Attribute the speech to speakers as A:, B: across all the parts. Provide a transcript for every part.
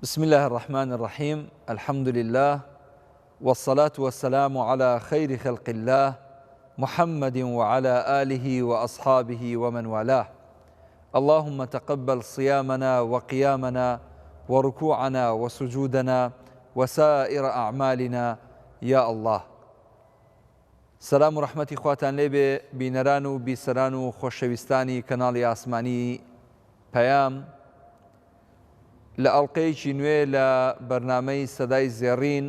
A: بسم الله الرحمن الرحيم. الحمد لله والصلاة والسلام على خير خلق الله محمد وعلى آله وأصحابه ومن والاه. اللهم تقبل صيامنا وقيامنا وركوعنا وسجودنا وسائر أعمالنا يا الله. سلام و رحمەتی خواتان لێبێ بینەران و بیسەران و خۆشەویستانی کەناڵی ئاسمانی پەیام لە ئەڵقەیەکی نوێ لە بەرنامەی سەدای زێڕین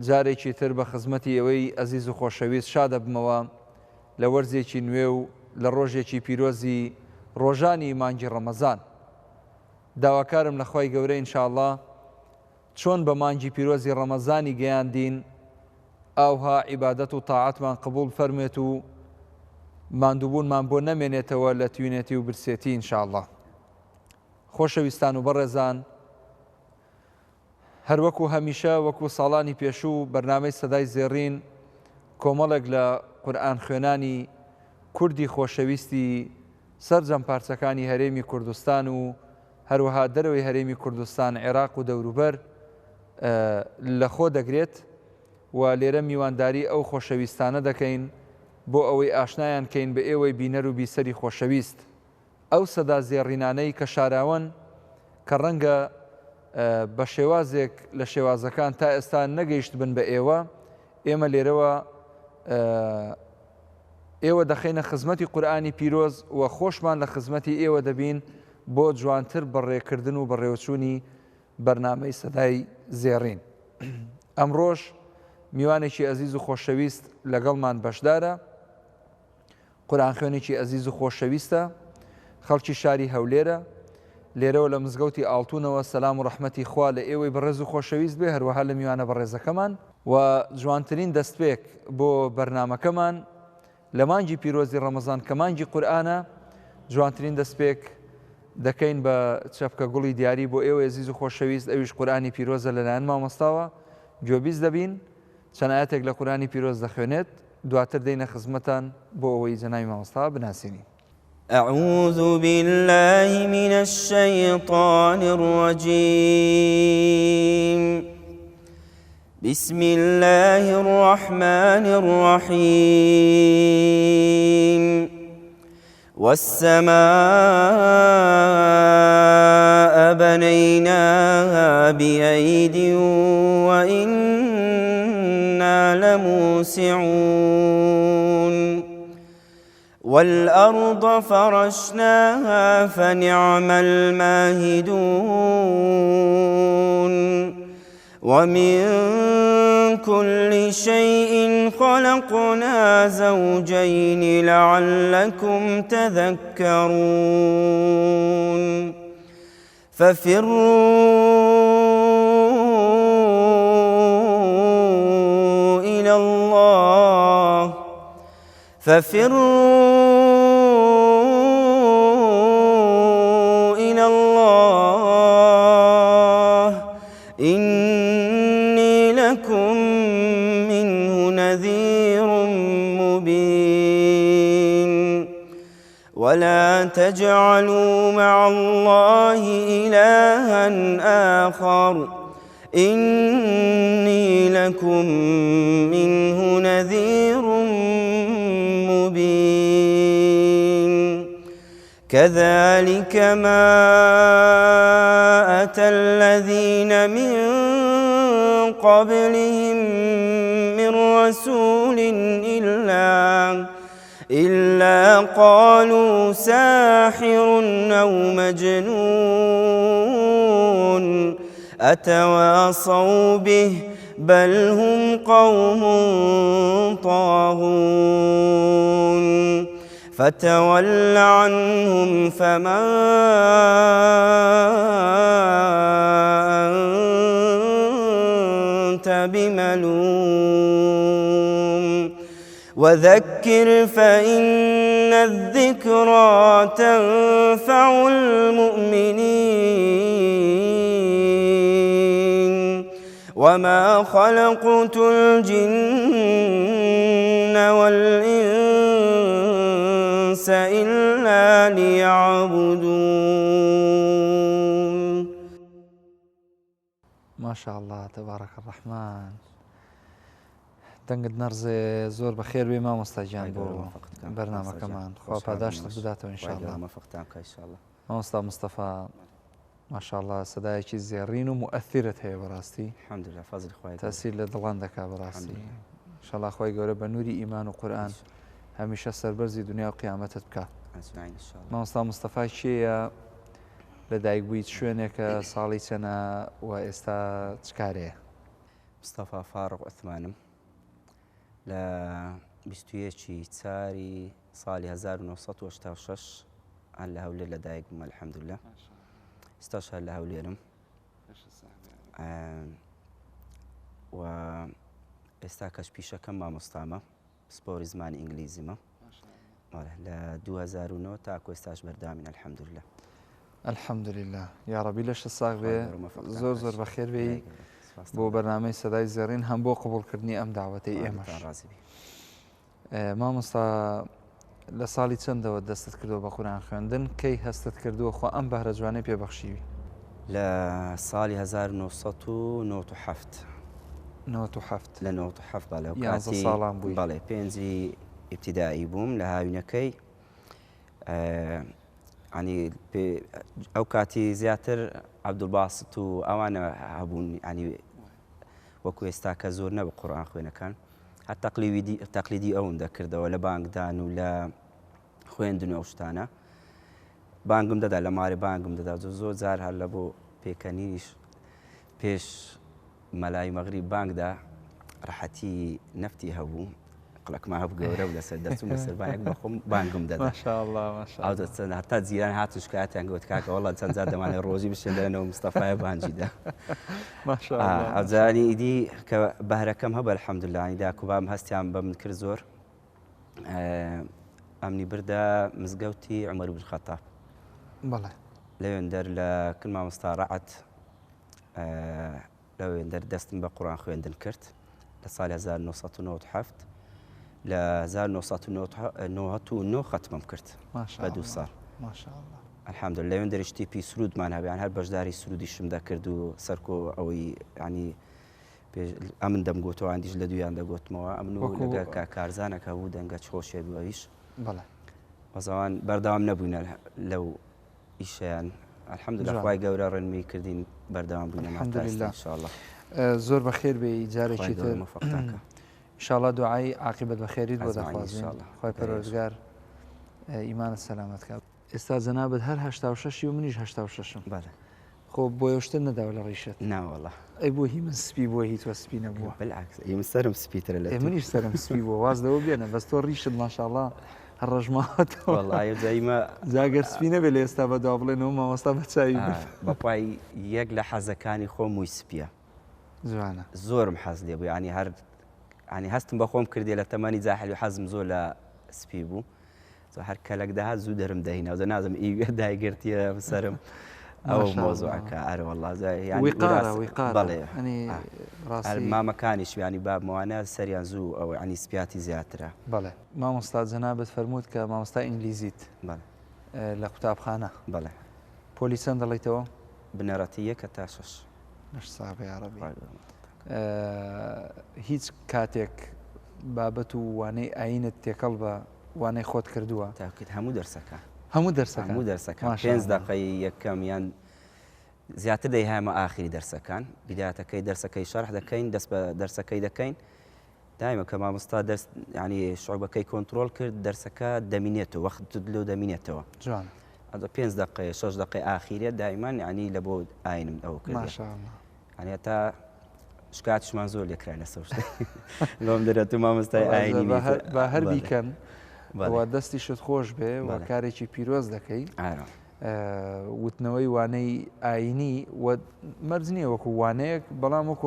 A: جارێکی تر بە خزمەتی ئەوەی ئەزیز و خۆشەویست شادە بمەوە لە وەرزێکی نوێ و لە ڕۆژێکی پیرۆزی ڕۆژانی مانگی ڕەمەزان. داواکارم لە خوای گەورە ئینشاءڵڵا چۆن بە مانگی پیرۆزی ڕەمەزانی گەیاندین ئاوها عیبادەت و تاعەتمان قبوڵ فەرمێت و ماندووبوونمان بۆ نەمێنێتەوە لە توینێتی و برسێتی ئینشاءڵڵا. خۆشەویستان و بەڕێزان، هەروەکو هەمیشە وەکو ساڵانی پێشوو بەرنامەی سەدای زێڕین کۆمەڵێک لە قورئان خوێنانی کوردی خۆشەویستی سەرجەم پارچەکانی هەرێمی کوردستان و هەروەها دەرەوەی هەرێمی کوردستان، عێراق و دەوروبەر لە خۆ دەگرێت و لێرە میوانداری ئەو خۆشەویستانە دەکەین بۆ ئەوەی ئاشنایان کەین بە ئێوەی بینەر و بیسەری خۆشەویست. ئەو سەدا زێڕینانەی کە شاراون کە ڕەنگە بە شێوازێک لە شێوازەکان تا ئێستا نەگەیشت بن بە ئێمە لێرەوە ئێوە دەخەینە خزمەتی قورئانی پیرۆز و خۆشمان لە خزمەتی ئێوە دەبین بۆ جوانتر بەڕێکردن و بەڕێوەچوونی بەرنامەی سەدای زێڕین. ئەمڕۆژ میوانێکی ئەزیز و خۆشەویست لەگەڵمان بەشدارە، قورئان خوێنێکی ئەزیز و خۆشەویستە، خەڵکی شاری هەولێرە، لێرەوە لە مزگەوتی ئاڵتونەوە. سەلام و ڕەحمەتی خوا لە ئێوەی بەڕێز و خۆشەویست بێ، هەروەها لە میوانە بەڕێزەکەمان و جوانترین دەستپێک بۆ بەرنامەکەمان لە مانگی پیرۆزی ڕەمەزان کە مانگی قورئانە جوانترین دەستپێک دەکەین بە چەپکە گوڵی دیاری بۆ ئێوە ئەزیز و خۆشەویست، ئەویش قورئانی پیرۆزە لەلایەن مامۆستاوە. گوێبیست دەبین چەند ئاەتێک لە قورئانی پیرۆز دەخوێنێت، دواتر دەینە خزمەتان بۆ ئەوەی جەنابی مامۆستا بناسیینی.
B: أعوذ بالله من الشيطان الرجيم. بسم الله الرحمن الرحيم. والسماء بنيناها بأيد وإنا لموسعون. والأرض فرشناها فنعم الماهدون. ومن كل شيء خلقنا زوجين لعلكم تذكرون. ففروا إلى الله إني لكم منه نذير مبين. ولا تجعلوا مع الله إلها آخر إني لكم منه نذير مبين. كذلك ما أتى الذين من قبلهم من رسول إلا قالوا ساحر أو مجنون أتواصوا به بل هم قوم طاغون. فتول عنهم فما أنت بملوم. وذكر فإن الذكرى تنفع المؤمنين. وما خلقت الجن والإنس إلا ليعبدون.
A: ما شاء الله تبارك الرحمن دەنگت نەرزێ زۆر بەخێر بێ مامۆستاگیان بۆ بەرنامەکەمان خوا پاداشت بداتەوە ئینشاءالله مامۆستا مستەفا ماشاءالله سەدایەکی زێڕین و مؤثرت هەیە بەڕاستی تەسیر لە دڵان دەکا بەڕاستی ئینشاءالله خوای گەورە بە نووری ئیمان و قورئان هەمیشە سەربەرزی دنیا و قیامەتت بکات مامۆستا مستەفا کێیە لە دایکبوویت شوێنێکە ساڵی چەنە و ئێستا چ کارەیە
C: مستەفا فاڕق عوثمانم لە 21 چاری ساڵی 1986 هەر لە هەولێر لە دایک بووم الحەمدولله ئێستاش هەر لە هەولێرم و ئێستا کەشپیشەکەم مامۆستامە سپۆری زمانی ئینگلیزیمە لە 2009 تاکو ئێستاش بەردامین الحەمدولله
A: الحەمدولله یا ڕەبی لەشە ساغ بێ زۆر زۆر بەخێر بێ بۆ بەرنامەی سەدای زێڕین هەم بۆ قبولکردنی ئەم داوەتەی ئێمەش مامۆستا لە ساڵی چەندەوە دەستت کردەوە بە قورئان خوێندن کەی هەستت کردووە خۆ ئەم بەهرە جوانەی پێبەخشیوی
C: لە ساڵی 1997 لە 97
A: 11 ساڵان بووی
C: بەڵێ پێنجی ئیبتیدایی بووم لە هاوینەکەی ینی ئەو کاتی زیاتر عەبدولباست و ئەوانە هەبوون ینی وەکو ئێستا کە زۆر نەبوو قورئان خوێنەکان هەر تەقلیدی ئەوم دەکردەوە لە بانگدان و لە خوێندن و ئەو شتانە بانگم دەدا لە مارێ بانگم دەدا زۆر جار هەر لە بۆ پێکەنیش پێش مەلای مەغریب بانگدا ڕەحەتی نەفتی هەبوو قڵەکما هەبوو گەورە و لەسەر دەچوم لەسەر بانێک بەخۆم بانگم دەدا هەتا جیران هات و شکایەتیان گوت کاکە وەڵا چەند جار دەمانێت ڕۆژی بشێندرێنەوە مستەفای بانجیدا ئەوجاری ئیدی کە بەهرەکەم هەبە الحەمدولله ینی داکوبام هەستیان بە من کرد زۆر ئەمنی بردە مزگەوتی عومەر بن خەتاب
A: بەڵێ
C: لەوێندەر لە کن مامۆستا ڕەعەت لەوێندەر دەستم بە قورئان خوێندن کرد لە ساڵی 1997 لە 1999 ختمم کرد بە 2 ساڵ الحەمدولله لەوێندەر شتیپی سرودمان هەبیان هەر بەشداری سرودیشم دەکرد و سەرکۆ ئەوەی ینی ئەمن دەمگوتەوە ئەندیش لە دویان دەگوتمەوە ئەمن و لەگە کارزانەکە بوو دەنگە چۆشێ بووەویش بەزەوان بەردەوام نەبووینە لەو ئیشیان الحەمدولله خوای گەورە ڕێنمەی کردین بەردەوام بووینە
A: ئینشاءالله زۆر بەخێر بێ جارێکی تر ئینشاءالله دوعای عاقبەت بەخێریت بۆ دەخوازین خوای پەروەردگار ئیمانت سەلامەت کات ئێستا جەنابەت هەر 86 و منیش 86م خۆ بۆ ئێوشتر نەداوە لە ڕیشت
C: ناوەڵە
A: ئەی بۆ هی من سپی بووە هی تۆ سپی نەبووە
C: بالعکس من سەرم سپیترە لە
A: منیش سەرم سپی بووە وازدەوە بێنە بەس تۆ ڕیشت ماشاءالله هەر ڕژماوەتەوە جاگەر سپی نەبێت لە ئێستا بەدوا بڵێنەوە مامۆستا بەچاوی
C: بەپای یەک لە حەزەکانی خۆم مووی سپیە
A: جوانە
C: زۆرم حەز لێ بوو ینی هەر ینی هەستم بە خۆم کردێ لە تەمەنی جاهلی و حەزم زۆر لە سپی بوو هەر کەلک داهات زوو دەرم دەهینەوە دە نازم ئیوێ دایگرتیە بسەرم ئەو مۆزوعەکە ئەرە وەڵڵا
A: بەڵێ
C: مامەکانیش ینی بابمەوانە سەریان زوو ئەو ینی سپیاتی زیاترە
A: بەڵێ مامۆستا جەنابەت فەرمووت کە مامۆستا ئینگلیزیت لە قوتابخانە
C: بەڵێ
A: پۆلی چەند دەڵێیتەوە
C: بنەڕەتی 1 تا 6
A: ساغی عەرەبی هیچ کاتێک بابەت و وانەی ئاینت تێکەڵ بە وانەی خۆت کردووە
C: تاکرد هەموو
A: هەموو
C: دەرسەکان 5 دقەی یەکەم یان زیاتر دەیهامە ئاخری دەرسەکان بیداتەکەی دەرسەکەی شەرح دەکەین دەست بە دەرسەکەی دەکەین دایمە کە مامۆستا دەست ینی شعوبەکەی کۆنتترۆل کرد دەرسەکە دەمینێتەوە وەخت لەو دەمینێتەوە
A: جوان
C: 5 دقەیە 6 دقەی ئاخیرێت دایمان ینی لە بۆ ئاینم ئەو کرد ینی تا شکاتشمان زۆر لێکرا لەسەر شتێک لۆم دەرێت و مامۆستای ئاینی
A: بە هەر بیکەن وا دەستی شت خۆش بێ و کارێکی پیرۆز دەکەی وتنەوەی وانەی ئاینی مەرج نییە وەکو وانەیەک بەڵام وەکو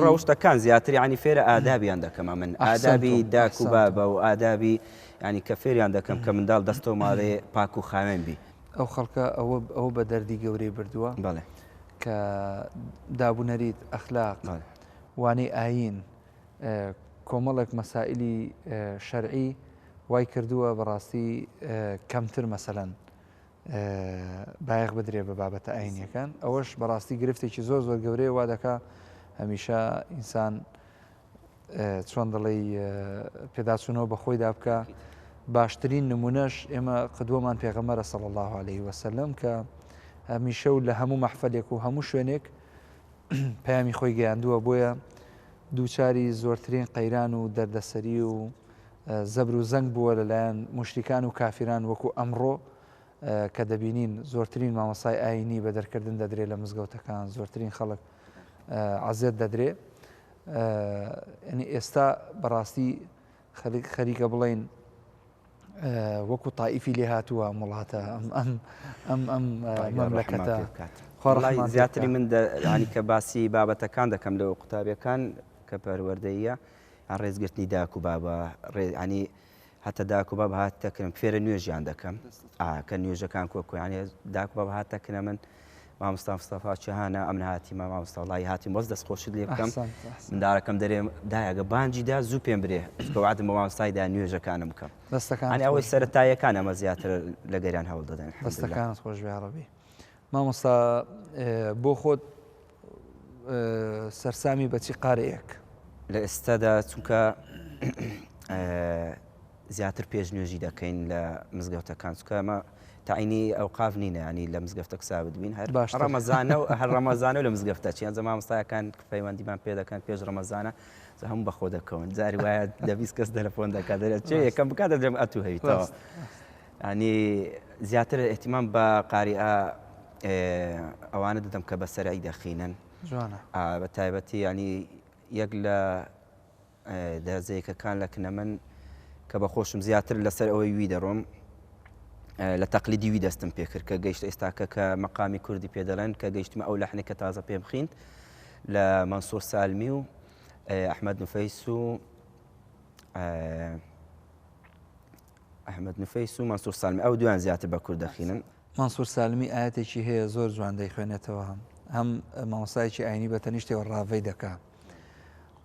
C: ڕەوشتەکان زیاتر ینی فێرە ئادابیان دەکەمە من ئادابی داک و بابە و ئادابی ینی کە فێریان دەکەم کە منداڵ دەستەوە ماڵێ پاک و خاوێن بی
A: ئەو خەڵکە ئەوە بە دەردی گەورەی بردووە
C: بەڵێ
A: کە دابوونەریت ئەخلاق وانەی ئاین کۆمەڵێک مەسائلی شەرعی وای کردووە بەڕاستی کەمتر مەسەلەن بایەخ بدرێ بە بابەتە ئاینیەکان ئەوەش بەڕاستی گرفتێکی زۆر زۆر گەورەیە وا دەکا هەمیشە ئینسان چۆن دەڵێ پێداچوونەوە بە خۆیدا بکە باشترین نمونەش ئێمە قدوەمان پێغەمبەرە صلی الله عليه وسلم کە هەمیشە و لە هەموو مەحفەلێک و هەموو شوێنێک پەیامی خۆی گەیاندووە بۆیە دووچاری زۆرترین قەیران و دەردەسەری و زەبر و زەنگ بووە لەلایەن مشریکان و کافران وەکو ئەمڕۆ کە دەبینین زۆرترین مامۆسای ئاینی بە دەرکردن دەدرێت لە مزگەوتەکان زۆرترین خەڵک عەزێت دەدرێت ینی ئێستا بەڕاستی خەریکە بڵێن وەکو تائیفی لێ هاتووە وڵاتە ئەم مەملەکەتە
C: زیاتری من ینی کە باسی بابەتەکان دەکەم لەوە قوتابیەکان کە پەروەردەیە ئەن ڕێزگرتنی داک و بابە ینی هەتە داک و باب هاتەکەم فێرە نوێژیان دەکەم کە نوێژەکان کۆکۆیانێ داک و باب هاتەکەنە من مامۆستا مستەفا چێهانە ئەم هاتی مامۆستا وڵی هاتی مۆز دەستخۆشت لێ بکەم منداڵەکەم دەرێم دایەگە بانجیدا زوو پێم برێ کەواتم بە مامۆستایدا نوێژەکانم بکەم دەستەکانی ئەوەی سەرەتاییەکان ئەمە زیاتر لە گەریان هەوڵ دەدەن
A: دەستەکانت خۆش بێڕەبی مامۆستا بۆ خۆت سەرسامی بەچی قارەیەک
C: لە ئێستادا چونکە زیاتر پێش نوێژی دەکەین لە مزگەوتەکان چکەمە تاینی ئەو قاف نینە ینی لە مزگەفتە ساوت بین هەر ڕەمەزانە و هەر ڕەمەزانە لە مزگەفتە چیان زە مامۆستایەکان پەیوەندیمان پێ دەکەن پێش ڕەمەزانە هەموو بەخۆ دەکەون جاری وایە 20 کەس دەلەفۆن دەکات دەرێت چێ یەکەم بکات دەدەم ئەتو هەیتەوە ینی زیاتر احتیمام بە قاریئە ئەوانە دەدەم کە بەسەرایی دەخینن بە تایبەتی ینی یەک لە دەرزەیەکەکان لە کنە من کە بە خۆشم زیاتر لەسەر ئەوەی وی دەڕۆم لە تەقلیدی وی دەستم پێکرد کە گەیشتە ئێستاکە کە مەقامی کوردی پێدەڵێن کە گەیشتمە ئەو لەحنێک کە تازە پێم خوێند لە مەنسوور سالمی و ئەحمەد نوفەیس و مەنسوور سالمی ئەو دویان زیاتر بە کورد دەخینن
A: مەنسوور سالمی ئاەتێکی هەیە زۆر جوان دەیخوێنێتەوە هەم مامۆستایەکی ئاینی بە تەنیشتەوە ڕاوەی دەکا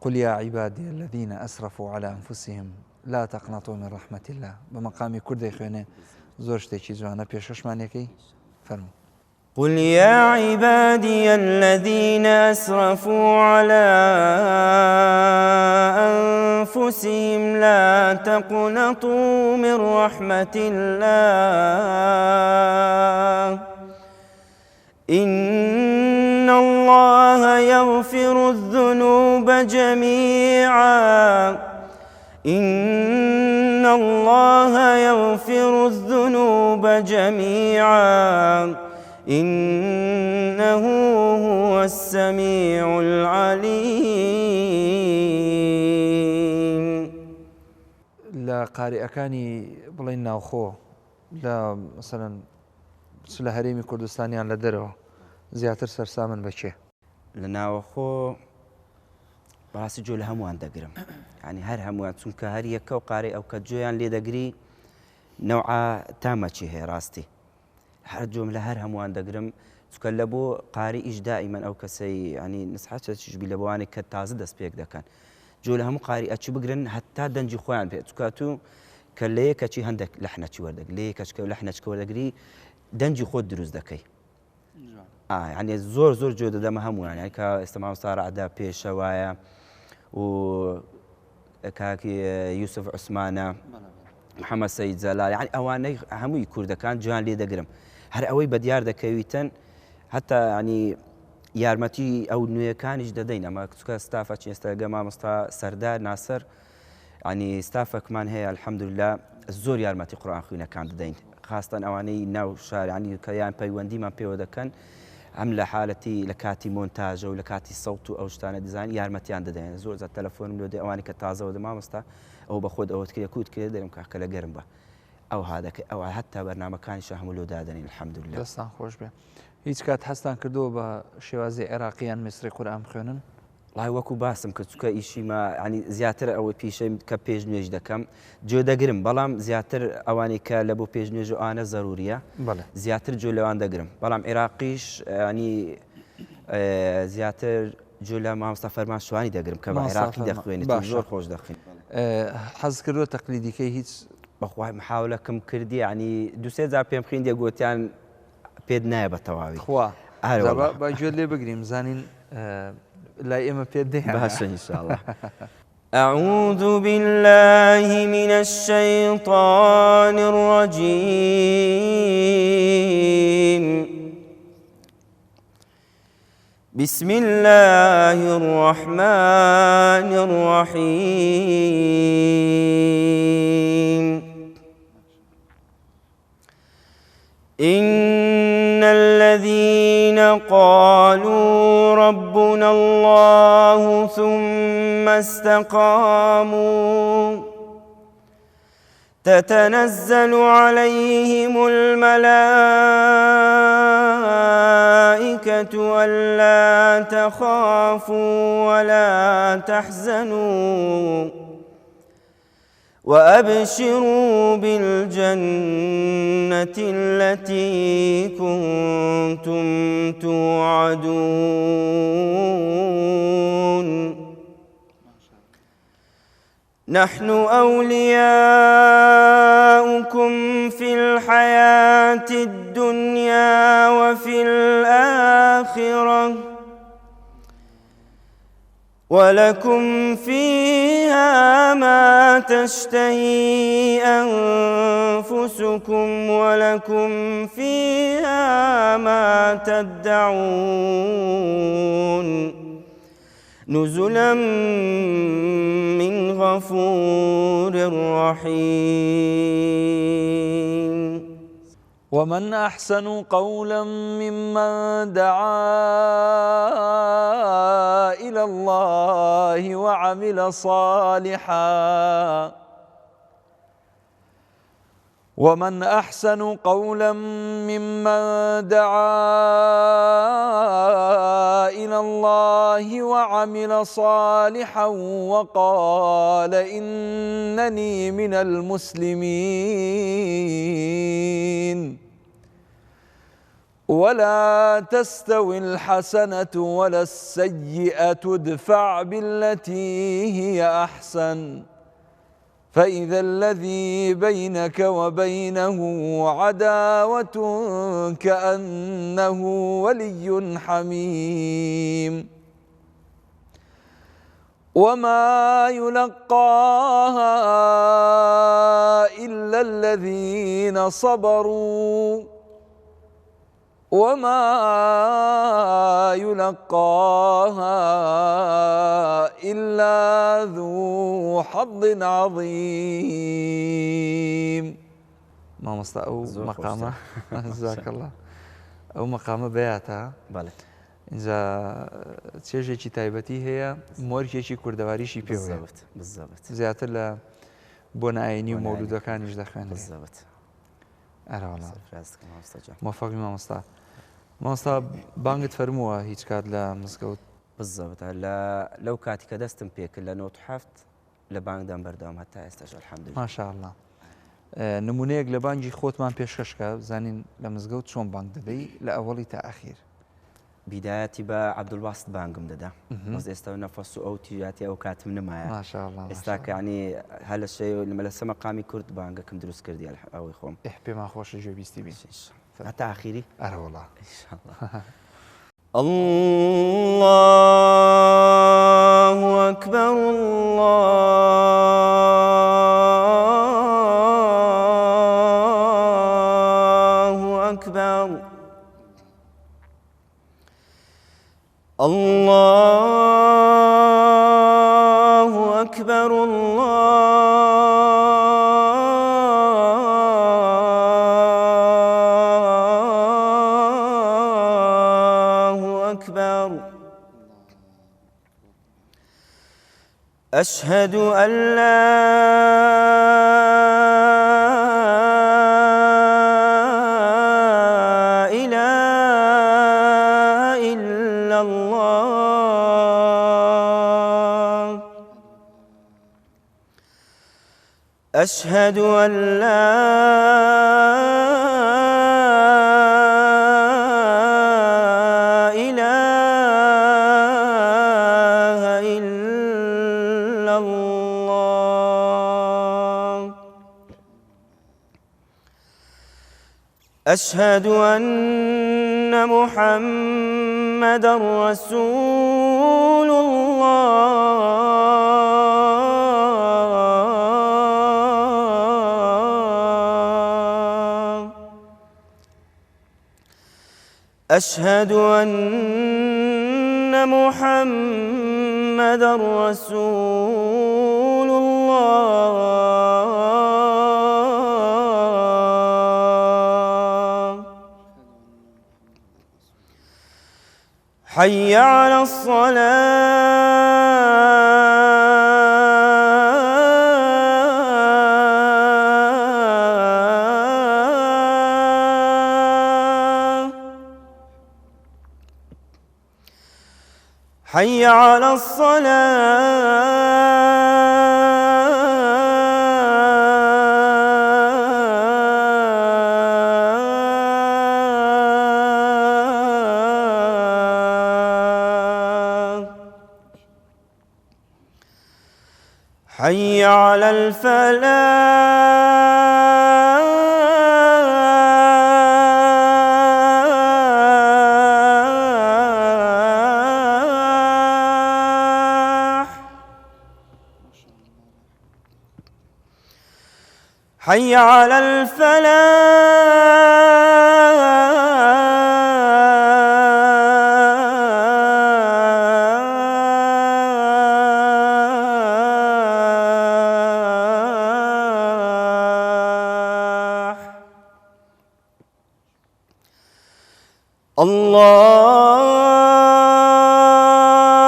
A: قل يا عبادي الذين أسرفوا على أنفسهم لا تقنطوا من رحمة الله بمقام كردي خوينه زور شتێکی جوانە پێشەشمانێکی فەرموو
B: قل يا عبادي الذين أسرفوا على أنفسهم لا تقنطوا من رحمة الله إن الله يغفر الذنوب جميعا إن الله يغفر الذنوب جميعا إنه هو السميع العليم
A: لا قارئەکانی بڵێن ناوخۆ لە مثلا لە هەرێمی کوردستانیان لە دەرەوە زیاتر سەرسامن بەچێ
C: لە ناوەخۆ بەڕاستی جۆ لە هەمووان دەگرم ینی هەر هەمووان چونکە هەر یەکە و قارەی ئەو کە جۆیان لێ دەگری نەوعا تامەچی هەیە ڕاستی هەر جۆم لە هەر هەمووان دەگرم چونکە لە بۆ قاری ئیش دائیمەن ئەو کەسەی ینی نسحەتیش بی لە بۆوانێک کە تازە دەست پێک دەکەن جۆ لە هەموو قاری ئەچی بگرن هەتا دەنجی خۆیان پێ چونکە تو کە لە یەکەچی هەندێک لەحنەچی وەردەگری لە یەکەچکە لەحنەچکە وەردەگری دەنجی خۆت دروست دەکەی ینی زۆر زۆر جۆ دەدەمە هەمووان ینی کە ئێستا مامۆستا ڕەعدا پێشە وایە و کاکی یوسف عوسمانە محەممەد سەید جەلال ینی ئەوانەی هەمووی کوردەکان جوان لێ دەگرم هەر ئەوەی بەدیار دەکەویتن هەتا ینی یارمەتی ئەو نوێیەکانیش دەدەین ئەمە چکە ستافە ئێستاگە مامۆستا سەردار ناسەر ینی ستافەکمان هەیە الحەمدوللا زۆر یارمەتی قورئان خوێنەکان دەدەین خاستن ئەوانەی ناو شارانی کە یان پەیوەندیمان پێوە دەکەن ئەم لە حالەتی لە کاتی مۆنتاژە و لە کاتی سەوت و ئەو شتانە دیزان یارمەتیان دەدەین زۆر زە تەلەفۆنم لۆ دێ ئەوانی کە تازەوە دە مامۆستا ئەو بە خۆت ئەوت کرێ کووت کرێ دەرم کاکە لە گەرم بە ئەو هادەکە ئەوە هەتا بەرنامەکانیش هەموو لۆ دادەنین الحەمدوللا
A: دەستان خۆش بێ هیچ کات هەستان کردووە بە شێوازی عێراقییان میسری قورئان بخوێنن
C: وڵای وەکو باسم کرد چونکە ئیشیمە ینی زیاتر ئەوە پیشەی کە پێش نوێژ دەکەم جۆ دەگرم بەڵام زیاتر ئەوانەی کە لە بۆ پێش نوێژ و ئانە زەروریە زیاتر جۆ لەوان دەگرم بەڵام عێراقیش ینی زیاتر جۆ لە مامۆستا فەرمان شوانی دەگرم کە بە عێراقی دەخوێنێت زۆر خۆش دەخوێن
A: حەز کردووە تەقلیدیکەی هیچ
C: بەخوای محاولەکەم کردی ینی دوسێ جار پێم خوێندێ گوتیان پێت نایە بە تەواوی
A: خوا با گوێت لێ بگریم زانین لای ئێمە پێت دێ
C: باشە ئینشاءالله.
B: أعوذ بالله من الشيطان الرجيم بسم الله الرحمن الرحيم إن الذين قالوا ربنا الله ثم استقاموا تتنزل عليهم الملائكة ألا تخافوا ولا تحزنوا وأبشروا بالجنة التي كنتم توعدون نحن أولياؤكم في الحياة الدنيا وفي الآخرة ولكم فيها ما تشتهي أنفسكم ولكم فيها ما تدعون نزلا من غفور رحيم
A: ومن أحسن قولا ممن دعا إلى الله وعمل صالحا ومن أحسن قولا ممن دعا إلى الله وعمل صالحا وقال إنني من المسلمين ولا تستوي الحسنة ولا السيئة ادفع بالتي هي أحسن فإذا الذي بينك وبينه عداوة كأنه ولي حميم وما يلقاها إلا الذين صبروا وما يلقاها إلا ذو حظ عظيم. ما مصطفى أو مقامة جزاك الله أو مقامة بياتها
C: بله
A: إذا تشجعي تايبتي هي مورجي كردواريشي بيوه
C: بالضبط
A: زيادة لا بنايني ومولودة كان يجدخان
C: بالضبط
A: أرى والله موفق ما مصطفى مامۆستا بانگت فەرمووە هیچ کات لە مزگەوت
C: بالضبط لەو کاتی کە دەستم پێکرد لە 97 لە بانگدان بەردەوام هەتا ئێستاش الحەمدولله
A: ماشاءالله. نمونەیەک لە بانگی خۆتمان پێشکەشکە زانین لە مزگەوت چۆن بانگ دەدەی لە ئەوەڵی تا ئەخیر.
C: بیدایەتی بە عەبدولباست بانگم دەدا بەس ئێستا نەفەس و ئەو تیژاتی ئەو کاتم نمایە
A: ماشاءالله
C: ئێستا کە ینی هەر لە شەی لە سە مەقامی کورد بانگەکەم دروست کردی ئەوەی خۆم
A: پێمان خۆشە گوێبیستی بین
C: هەتا ئاخیری
A: ئەرە وەڵڵا
B: الله أكبر الله أكبر الله أكبر الله أكبر أشهد أن لا إله إلا الله أشهد أن لا إله إلا الله أشهد أن محمدا رسول الله أشهد أن محمدا رسول الله حي على الصلاة حي على الصلاة حي على الفلاح حي على الفلاح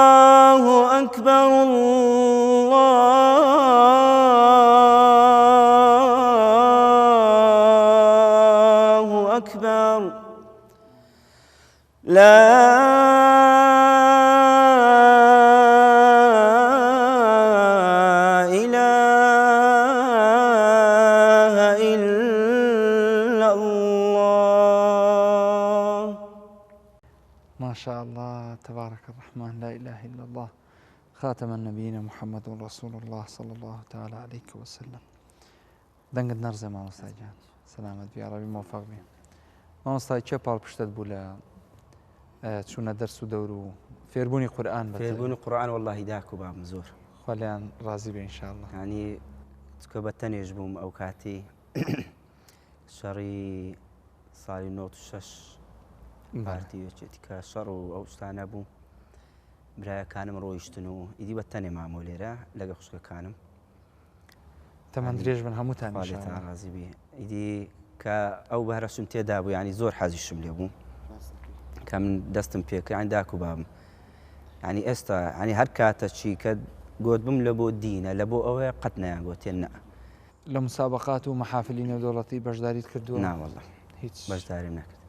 B: الله أكبر الله أكبر لا إله إلا الله
A: ما شاء الله تبارك الرحمن لا إله إلا الله خاتم النبيين محمد رسول الله صلى الله تعالى عليه وسلم دەنگت نەرزە مامۆستای جان سەلامەت بێ ڕەبی مۆفەق بێ مامۆستای چێ پاڵپشتت بوو لە چوونە دەرس و دەور و فێربوونی قورئان
C: فێربوونی قورئان وەڵڵاهی داک و بام زۆر
A: خوا لێیان ڕازی بێ ئینشاءالله
C: ینی چکە بە تەنێژ بووم ئەو کاتی شەڕی ساڵی 96 پارتیەکێتی کە شەڕ و ئەو شتانە بوو برایەکانم ڕۆیشتن و ئیدی بە تەنێ مامۆ لێرە لەگە خوشکەکانم
A: تەمەند درێژ بن هەمووتان
C: خاڵێتان ڕازی بێ ئیدی کە ئەو بەهرەشم تێدا بوو ینی زۆر حەزیشم لێ بوو کە من دەستم پێکەیان داک و بابم ینی ئێستا ینی هەر کاتە چی کە گۆت بم لە بۆ دینە لە بۆ ئەوەیە قەت نەیان گۆتێن نە
A: لە مسابقات و مەحافلی نێودەوڵەتی بەشداریت کردووە
C: ناوەڵڵە
A: هیچ
C: بەشداریم نەکرد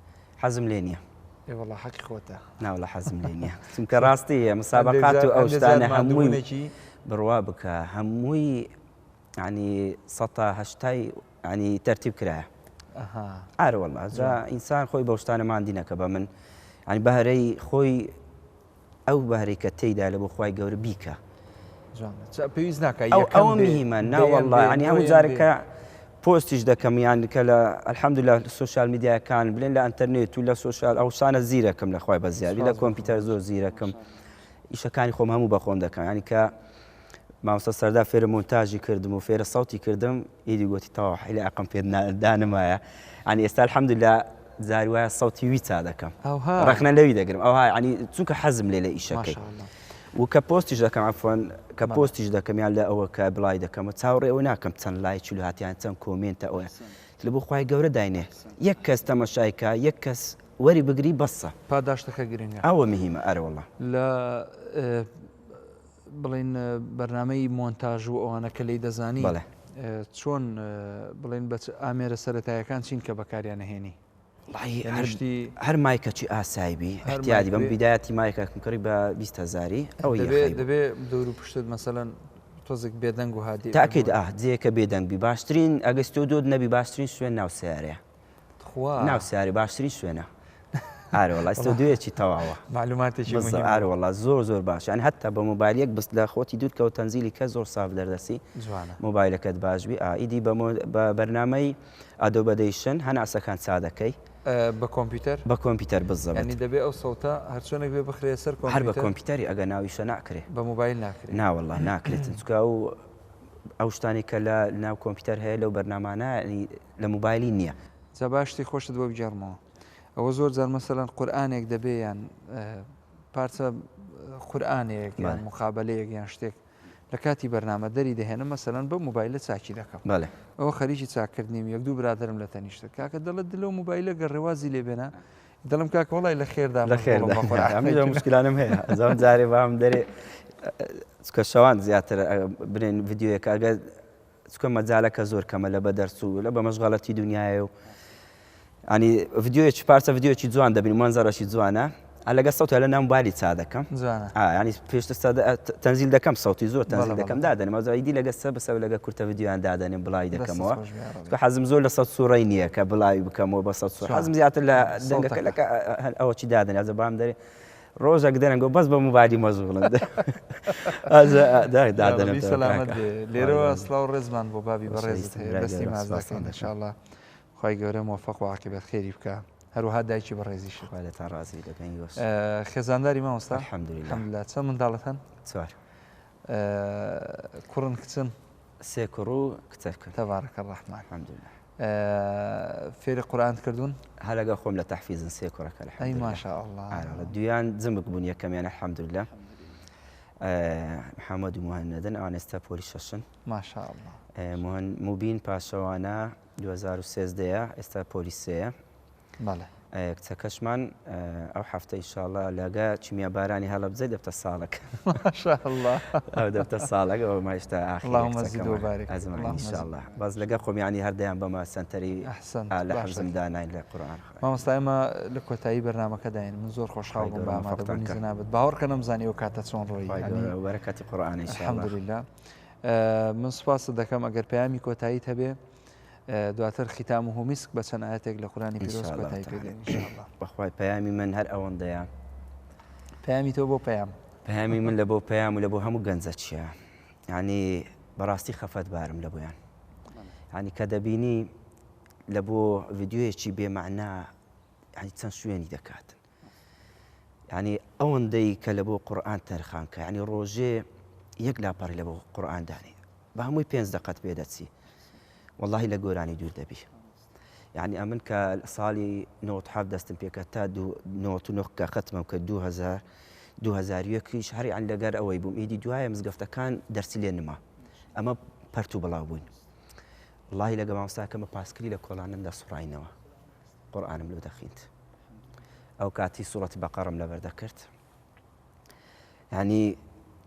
C: حەزم لێ نییە
A: وەڵڵا حەقی خۆتە
C: ناوەڵە حەزم لێ نییە چونکە ڕاستیە مسابقات و ئەو شتانە هەمووی بڕوا بکە هەمووی ینی ١٨٠ ینی تەرتیب کرایە ئارە وەڵڵا جا ئینسان خۆی بەو شتانەماندی نەکە بە من ینی بەهرەی خۆی ئەو بەهرەی کە تێیدا لە بۆ خوای گەورە بیکە
A: پێویست ناکە
C: ئەوە میهمە ناوەڵڵا ینی هەموو جارێکە پۆستیش دەکەم یان کە لە ئەلحەمدوللا سوشال میدیاکان بڵێن لە ئەنتەرنێت و لە سوشال ئەو شانە زیرەکەم لە خوای بەزیادی لە کۆمپیوتەر زۆر زیرەکەم ئیشەکانی خۆم هەموو بە خۆم دەکەم ینی کە مامۆستا سەردا فێرە مۆنتاژی کردم و فێرە سەوتی کردم ئیدی گوتی تەواو حیلە عەقم پێ دانمایە ینی ئێستا ئەلحەمدوللا زاری وایە سەوتی وی چا دەکەم ڕەخنە لەوی دەگرم ئەوها ینی چونکە حەزم لێ لە ئیشەکەی و کە پۆستیش دەکەم عەفوان کە پۆستیش دەکەم یان لە ئەوە کە بڵای دەکەمە چاوەڕێ ئەوە ناکەم چەند لایک و هاتیان چەند کۆمێنتە ئەوە لە بۆ خوای گەورە داینێ یەک کەس تەماشایکە یەک کەس وەری بگری بەسە
A: پاداشتەکە گرنگە
C: ئەوە میهمە ئەرە وەڵڵا
A: لە بڵین بەرنامەی مۆنتاژ و ئەوانە کە لی دەزانی چۆن بڵین بە ئامێرە سەرەتایەکان چین کە بەکاریان نەهێنی
C: هەر مایکەکی ئاسایبی احتیادی بەم بیدایەتی مایکەکەم کڕی بە 20,000 ئەوە
A: دەبێ دەور و پشتت مەسەلەن تۆزێک بێدەنگ و هادی
C: تاکید جێیەکە بێدەنگبی باشترین ئەگەستۆ دۆ نەبی باشترین شوێن ناو سیارەیە ناو سیاری باشترین شوێنە ئارە وڵای ستودیویەکی تەواوە
A: معلوماتێکی
C: بەس
A: مهم
C: ئارە وڵا زۆر باش یعنی هەتا بە مۆبایلێک بست لە خۆتی دوت کەوت تەنزیلی کە زۆر ساف دەردەسی
A: جوانە
C: مۆبایلەکەت باشبی ئیدی بە بەرنامەی ئادۆبەدەیشن هەناسەکان چادەکەی
A: بە کۆمپیوتەر
C: بە کۆمپیوتەر بزەوە
A: ینی دەبێت ئەو سەوتە هەرچۆنێک بێ بخرێ سەر
C: هەر بە
A: کۆمپیوتەر
C: کۆمپیوتەری ئەگە ناویشە ناکرێ
A: بە مۆبایل ناکرێت
C: ناوەڵا ناکرێت چکە ئەو شتانی کە لە ناو کۆمپیوتەر هەیە لەو بەرنامانە لە مۆبایلی نییە
A: جا باشتی خۆشت بۆ بجارمەوە ئەوە زۆر جار مەسەلەن قورئانێک دەبێ یان پارچە قورئانێک یان مقابلەیەک یان شتێک لە کاتی بەرنامە دەری دەهێنم مەسەلەن بە مۆبایلە چاکی دەکەم
C: بەڵێ
A: ئەوە خەریکی چاکردنیم یەک دوو برادرم لە تەنیشتە کاکە دەڵێت دلە مۆبایلە گە ڕێوازی لێبێنە دڵم کاکە وڵی لە خێردا
C: لە خێردا مشکلانم هەیە ئەزان جارێ بام دەرێ چکە شەوان زیاتر برێن ڤیددیوەکە ئەگە چکە مەجالەکە زۆر کەمە لە بە دەرسوو لە بە مەشغاڵەتی دنیاە و ئەنی ڤیددیوەکی پارچە ڤیددیوەکی جوان دەبین منزەرەشی جوانە لەگە سەوتە لە نام بالی چا دەکەم ینی پێشتە تەنزیل دەکەم سەوتی زۆر تەنزیل دەکەم دادەنێم ئەزایدی لەگە سە بەسە لەگە کورتە ڤیددیویان دادەنێم بڵای دەکەمەوە حەزم زۆر لە سەد سوڕی نییە کە بڵاوی بکەمەوە بە سەد سوور حەزم زیاتر لە دەنگەکە لە ئەوەی دادەن ئەزە بام دەرێ ڕۆژێک دەرەنگۆ بەس بە موبایلی مەزوڵم دادەنم
A: سەلامەت لێرەوە سلااو ڕێزمان بۆ بابی بەڕێزت دەستی مازەکەین انشاءالله خی گەورە مۆفەق و عاقبەت خێری بکە هەروها دایکی بەڕێزیش
C: تا ڕازی دەکەین
A: خێزانداری مامۆستا
C: الحەمدولیلا
A: چەند منداڵت هەن
C: چوار
A: کوڕن کچن
C: سێ کوڕ و کچەکە
A: تەبارەکە ڕەحمان
C: الحەمدولیلا
A: فێری قورئان کردوون
C: هەلەگە خۆم لە تەحفیزن سێ کوڕەکە
A: ئەی ماشاءالله
C: دویان جمک بوون یەکەمیان الحەمدولیلا محەممەد و موهەنەدن ئەوان ئێستا پۆلی شەشن
A: ماشاءالله
C: موبین پاشەوانە 2013 ئێستا پۆلی سەیە
A: بەڵێ
C: کچەکەشمان ئەو هەفتە ئینشاءالله لەگە چیمیا بارانی هەڵە بجێ دەبتە ساڵک
A: ماشاءالله
C: ئەو دەبتە ساڵک ئەوە ماشتا
A: اللهم زد وبارك
C: ئینشاءالله باز لەگە خۆمیانی هەردەیان بەمە سنتەری لە حەزمدا نین لە قورئان
A: مامۆستا ئێمە لە کۆتایی بەرنامەکە داین من زۆر خۆشحاڵ بووم بە ئامادەبوونی جەنابەت باوەڕکە نەمزانی ئەو کاتە چۆن ڕۆی
C: وەرەکەتی قورئان ئینشاءالله
A: الحەمدولله من سوپاس دەکەم ئەگەر پەیامی کۆتاییت هەبێ دواتر ختام و میسک بە چەند ئاەتێک لە قورئانی پیرۆز کۆتایی پێدەین ئینشاءالله
C: بەخوای پەیامی من هەر ئەوەندەیە
A: پەیامی تۆ بۆ
C: پەیامی من لە بۆ پەیام و لە بۆ هەموو گەنجە چییە ینی بەڕاستی خەفەت بارم لە بۆیان ینی کە دەبینی لە بۆ ڤیددیوەیەکی بێمەعنا ینی چەند شوێنی دەکاتن ینی ئەوەندەی کە لە بۆ قورئان تەرخان کە ینی ڕۆژێ یەک لاپەڕی لە بۆ قورئان دانی بە هەمووی 5 دقەت پێ دەچی واللهی لە گۆرانی دوور دەبی یعنی ئەمن کە ساڵی 97 دەستم پێکە تا 99 کە ختمم کە 2001 هەر یان لەگەر ئەوەی بووم ئیدی دوایە مزگەفتەکان دەرسی لێ نما ئەمە پەرت و بڵاو بووین واللهی لەگە مامۆستاکەمە پاسکری لە کۆڵانم دەسوڕاینەوە قورئانم لێ دەخوێند ئەو کاتی سوورەتی بەقەڕم لەبەر دەکرد ینی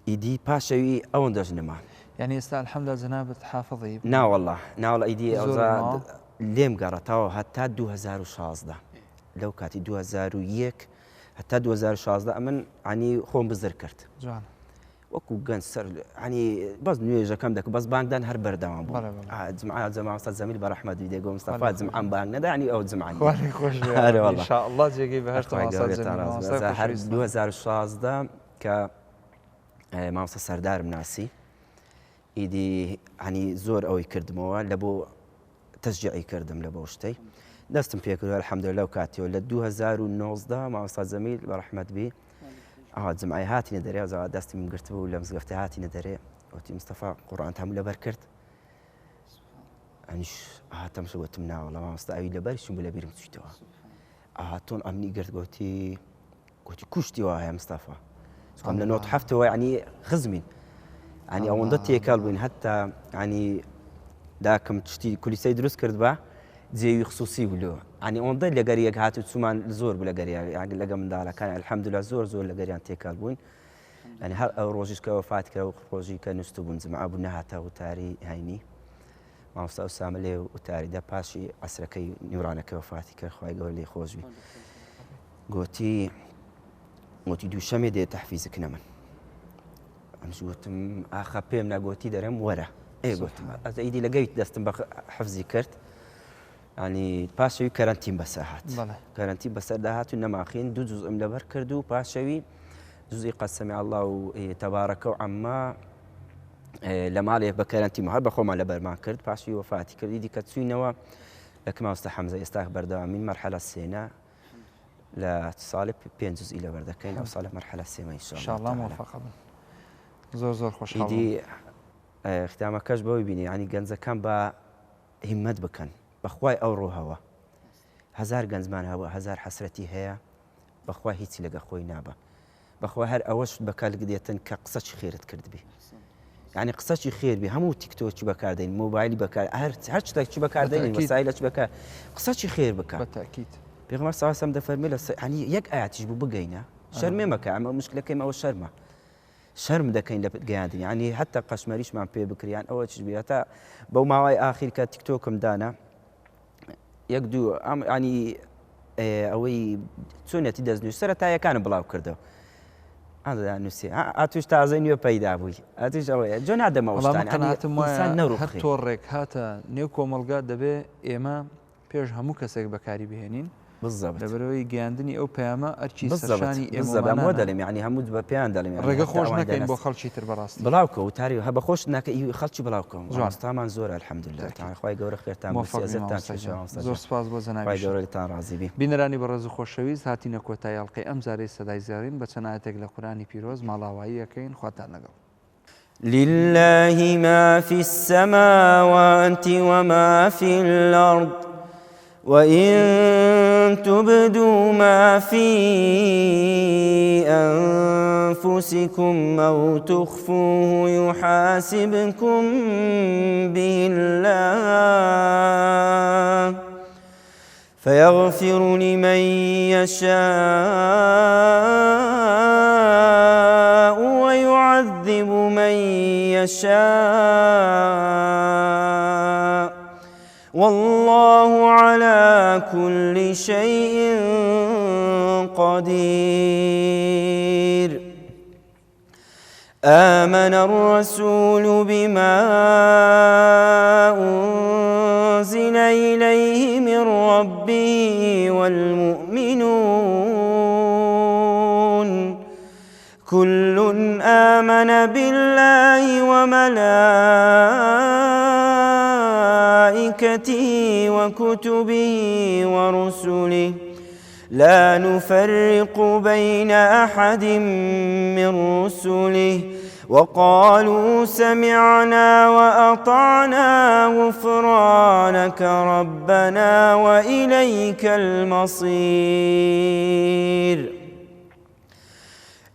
C: ئیدی پاشەوی ئەوەندە ژنما
A: يعني ئێستا الحەمدە جەنابەت حافظی
C: ناوەڵڵا ناوەڵ ئیدی ئەوزا لێم گەڕێتەوە هەتا 2016 لەو کاتی 2001 هەتا 2016 ئەمن عنی خۆم بزر کرد
A: جوان
C: وەکو گەنج سەر عنی بەس نوێژەکەم دەکە بەس بانگدان هەر بەردەوام بوو جمعە جەماوەستە زەمیل بە ڕەحمەت دێگە مستەفا جمعەم بانگ نەدا عنی ئەو جمعانی
A: خوای خۆش بێ ئینشاءالله جێگەی بەهەشت
C: هەر 2016 کە مامۆستا سەردارم ناسی ئیدی عنی زۆر ئەوەی کردمەوە لە بۆ تەشجیعی کردم لە بۆ شتەی دەستم پێکردووە الحەمدولله لەو کاتیەوە لە 2019 مامۆستا زەمیل بە ڕەحمەت بی جمعی هاتینە دەرێ زەوا دەستی من گرتبوو و لە مزگەفتە هاتینە دەرێ وتی مستەفا قورئانت هەموو لەبەر کرد ئەنیش هاتەم وتم ناوەڵە مامۆستا ئەوی لەبەریشم بوو لە بیرم چوویتەوە هاتۆن ئەمنی گرت گوتی کوشتی وا هەیە مستەفا چکەم لە 97ەوە ینی خزمین ینی ئەوەندە تێکەڵ بووین هەتا ینی داکەم شتی کولیسەی دروست کرد بە جێوی خصوصی بلو ینی ئەوەندە لەگەر یەک هاتو چومان زۆر بوو لەگەریان ینی لەگە منداڵەکان الحەمدولله زۆر لەگەریان تێکەڵ بووین ینی هەر ئەو ڕۆژیش کە وەفات کرد و ڕۆژی کە نووست بوون جمعە بوو نەهاتە وتاری هەینی مامۆستا ئوسامە لێ وتاریدا پاشی عەسرەکەی نیورانەکە وەفاتی کرد خوای گەورە لێی خۆش بی گوتی دووشەمێ دێت تەحفیزکە من ئەمش گوتم ئاخە پێم نەگوتی دەرێم وەرە گوتم ئەیدی لەگەویت دەستم بە حەفزی کرد ینی پاشەوی کەرەنتین بەسەر هات
A: بەڵێ
C: کەرەنتین بەسەردا هات و نەماخین دوو جوزئم لەبەر کرد و پاشەوی جزئی قەسەمی الله و تەبارەکە و عەمما لە ماڵێ بە کەرەنتین هەر بە خۆمان لەبەرمان کرد پاشی وەفاتی کردی دیکە چوینەوە لە کماوەستە حەمزە ئێستا بەردەوامی مەرحەلە سێنە لە ساڵی 5 جزئی لەبەر دەکەین ئەو ساڵە مەرحەلە سێمە
A: ئینشاءالله موفق بن زۆر خۆشحاڵم
C: ئیدی ختامەکەش بەوەی بینی ینی گەنجەکان بە هیممەت بکەن بەخوای ئەو ڕۆهەوە هەزار گەنجمان هەبوو هەزار حەسرەتی هەیە بەخوا هیچی لەگە خۆی نابە بەخوا هەر ئەوەش بەکارگدێتن کە قسەی خێرت کردبی ینی قسەی خێربی هەموو تیکتۆکی بەکاردەین مۆبایلی بەکار هەر شتێکی بەکاردەین وەسایلەکی بەکار قسەی خێر بکە
A: بەتاکید
C: پێغەمبەر صلی الله علیه و سلم دەفەرمێ لە ینی یەک ئاەتیش بوو بگەینە شەرمێ مەکە ئەمە مشکلەکەیم ئەوە شەرمە شەرم دەکەین لە گەیاندنی ینی هەتا قەشمەریشمان پێ بکریان ئەوە چش بێ هەتا بەو ماوەی ئاخیر کە تیکتۆکم دانا یەک دوو ئەم ینی ئەوەی چۆنێتی دەستنووش سەرەتاییەکانم بڵاو کردەوە نووسی ئاتوش تازە نوێ پەیدا بووی ئاتیش ئەوەیە جۆ نادەمەوە
A: قەناعەتم وایە هەر تۆڕێک هاتە نێو کۆمەڵگا دەبێ ئێمە پێش هەموو کەسێک بەکاری بهێنین لەبەرەوەی گەیاندنی ئەو پەیامە ئەرچی سەرشانی
C: ئێمە دەڵێم ینی هەموو بە پێیان دەڵێم
A: ڕێگە خۆش نەکەین بۆ خەڵکی تر بەڕاستی
C: بڵاوکە و تاری هە بە خۆش ناکە خەڵکی بڵاوکەم ڕاستامان زۆر الحەمدولله خی گەورە خێرتان
A: زۆر سپاس بۆ زەناوی
C: گەورەتان ڕازیبی
A: بینەرانی بەڕێز و خۆشەویست هاتینە کۆتایی ئەڵقەی ئەم زارەی سەدای زارین بە چەنایەتێک لە قورآنی پیرۆز ماڵاوایی یەکەین خواتان لەگەڵ
B: لله ما في السماوات وما في الأرض وإن تبدوا ما في أنفسكم أو تخفوه يحاسبكم به الله فيغفر لمن يشاء ويعذب من يشاء والله على كل شيء قدير آمن الرسول بما أنزل إليه من ربه والمؤمنون كل آمن بالله وملائكته وكتبه ورسله لا نفرق بين أحد من رسله وقالوا سمعنا وأطعنا غفرانك ربنا وإليك المصير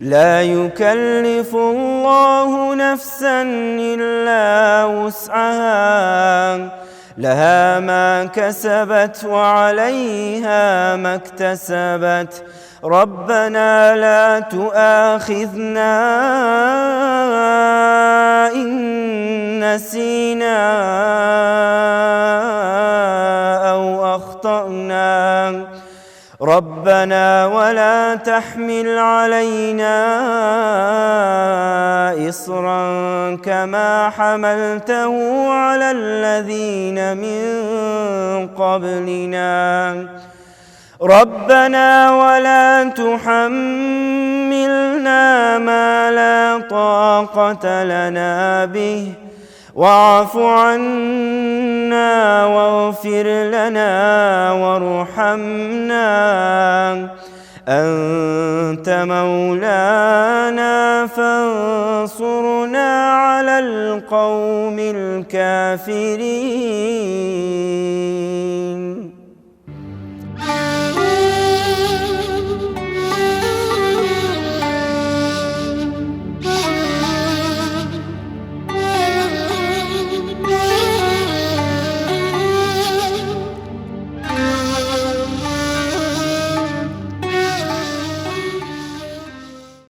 B: لا يكلف الله نفسا إلا وسعها لها ما كسبت وعليها ما اكتسبت ربنا لا تؤاخذنا إن نسينا أو أخطأنا ربنا ولا تحمل علينا إصرا كما حملته على الذين من قبلنا ربنا ولا تحملنا ما لا طاقة لنا به واعف عنا واغفر لنا وارحمنا أنت مولانا فانصرنا على القوم الكافرين